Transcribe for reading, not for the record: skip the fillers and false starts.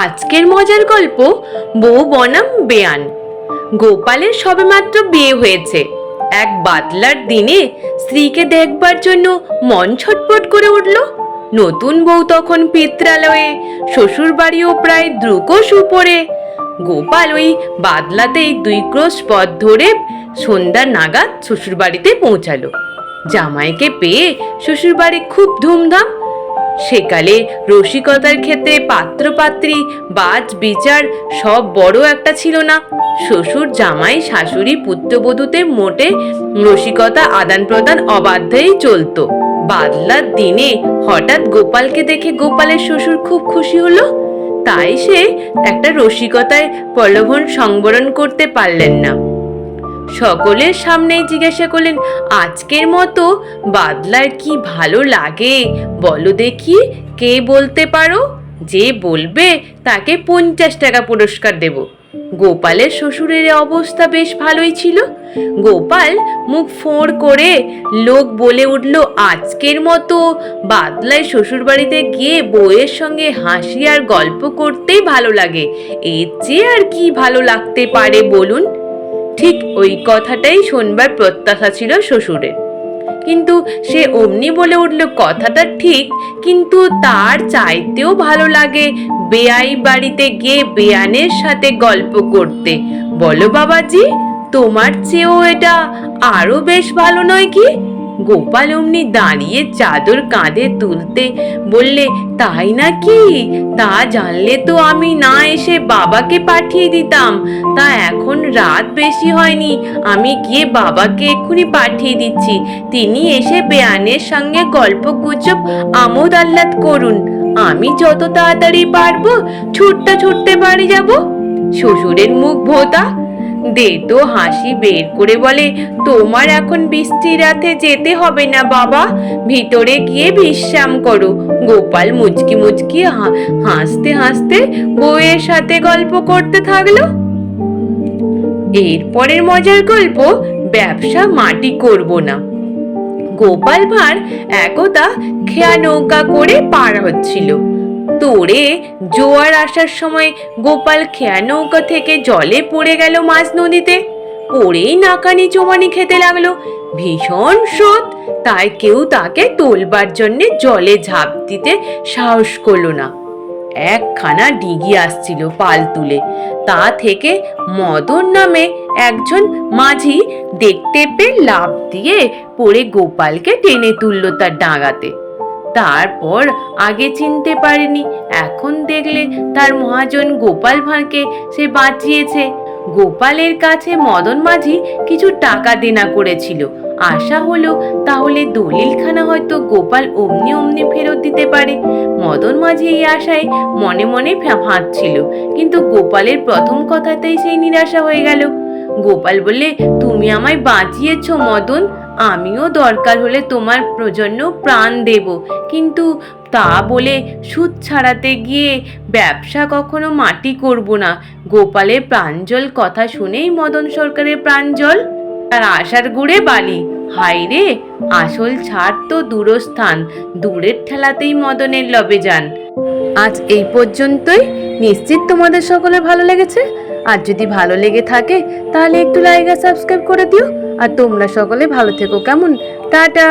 আজকের মজার গল্প বউ বনাম বেয়ান। গোপালের সবেমাত্র বিয়ে হয়েছে। এক বাদলার দিনে স্ত্রীকে দেখবার জন্য মন ছটপট করে উঠল। নতুন বউ তখন পিত্রালয়ে, শ্বশুর বাড়িও প্রায় দ্রুকশ উপরে। গোপাল ওই বাদলাতেই 2 ক্রোশ পথ ধরে সন্ধ্যা নাগাদ শ্বশুর বাড়িতে পৌঁছালো। জামাইকে পেয়ে শ্বশুর বাড়ি খুব ধুমধাম। সেকালে রসিকতার ক্ষেত্রে পাত্রপাত্রী বাজ বিচার সব বড় একটা ছিল না। শ্বশুর জামাই শাশুড়ি পুত্রবধূতে মোটে রসিকতা আদান প্রদান অবাধ্যই চলতো। বাদলার দিনে হঠাৎ গোপালকে দেখে গোপালের শ্বশুর খুব খুশি হলো। তাই সে একটা রসিকতায় প্রলোভন সংবরণ করতে পারলেন না। সকলের সামনেই জিজ্ঞাসা করলেন, আজকের মতো বাদলার কি ভালো লাগে বলো দেখি, কে বলতে পারো? যে বলবে তাকে 50 টাকা পুরস্কার দেব। গোপালের শ্বশুরের অবস্থা বেশ ভালোই ছিল। গোপাল মুখ ফোঁড় করে লোক বলে উঠল, আজকের মতো বাদলায় শ্বশুর বাড়িতে গিয়ে বউয়ের সঙ্গে হাসি আর গল্প করতেই ভালো লাগে। এর চেয়ে আর কি ভালো লাগতে পারে বলুন? ঠিক ওই কথাটাই শোনবার প্রত্যাশা ছিল শ্বশুরের। কিন্তু সে অমনি বলে উঠল, কথাটা ঠিক, কিন্তু তার চাইতেও ভালো লাগে বেয়াই বাড়িতে গিয়ে বেয়ানের সাথে গল্প করতে। বলো বাবাজি, তোমার চেয়েও এটা আরো বেশ ভালো নয় কি? গোপাল অমনি দাঁড়িয়ে চাদর কাঁধে তুলতে বললে, তাই নাকি? তা জানলে তো আমি না এসে বাবাকে পাঠিয়ে দিতাম। তা এখন রাত বেশি হয়নি, আমি গিয়ে বাবাকে এক্ষুনি পাঠিয়ে দিচ্ছি। তিনি এসে বেয়ানের সঙ্গে গল্প গুজব আমোদ আহ্লাদ করুন। আমি যত তাড়াতাড়ি পারবো ছুটতে ছুটতে বাড়ি যাব। শ্বশুরের মুখ ভোঁতা দে তো হাসি বের করে বলে, তোমার এখন বৃষ্টি রাতে যেতে হবে না বাবা, ভিতরে গিয়ে বিশ্রাম করো। গোপাল মুচকি মুচকি হাসতে হাসতে বউয়ের সাথে গল্প করতে থাকলো। এরপরের মজার গল্প, ব্যবসা মাটি করব না। গোপাল ভাঁড় একদা খেয়া নৌকা করে পার হচ্ছিল। তোড়ে জোয়ার আসার সময় গোপাল খেয়া নৌকা থেকে জলে পড়ে গেল মাঝ নদীতে। পড়েই নাকানি চোমানি খেতে লাগলো। ভীষণ স্রোত, তাই কেউ তাকে তোলবার জন্য জলে ঝাঁপ দিতে সাহস করলো না। একখানা ডিঙি আসছিল পাল তুলে, তা থেকে মদন নামে একজন মাঝি দেখতে পেয়ে লাফ দিয়ে পড়ে গোপালকে টেনে তুললো তার ডাঙাতে। তারপর আগে চিনতে পারেনি, এখন দেখলে তার মহাজন গোপাল ভাঁড়কে সে বাঁচিয়েছে। গোপালের কাছে মদন মাঝি কিছু টাকা দেনা করেছিল। আশা হলো তাহলে দলিলখানা হয়তো গোপাল অমনি অমনি ফেরত দিতে পারে। মদন মাঝি এই আশায় মনে মনে ভাবছিল, কিন্তু গোপালের প্রথম কথাতেই সেই নিরাশা হয়ে গেল। গোপাল বললে, তুমি আমায় বাঁচিয়েছ মদন, আমিও দরকার হলে তোমার জন্য প্রাণ দেব, কিন্তু তা বলে সুদ ছাড়াতে গিয়ে ব্যবসা কখনো মাটি করব না। গোপালের প্রাঞ্জল কথা শুনেই মদন সরকারের প্রাঞ্জল, তার আশার গুড়ে বালি। হাই রে, আসল ছাড় তো দূরস্থান, দূরের ঠেলাতেই মদনের লবে যান। আজ এই পর্যন্তই। নিশ্চিত তোমাদের সকলে ভালো লেগেছে। আর যদি ভালো লেগে থাকে তাহলে একটু লাইক আর সাবস্ক্রাইব করে দিও। আর তোমরা সকলে ভালো থেকো, কেমন? টাটা।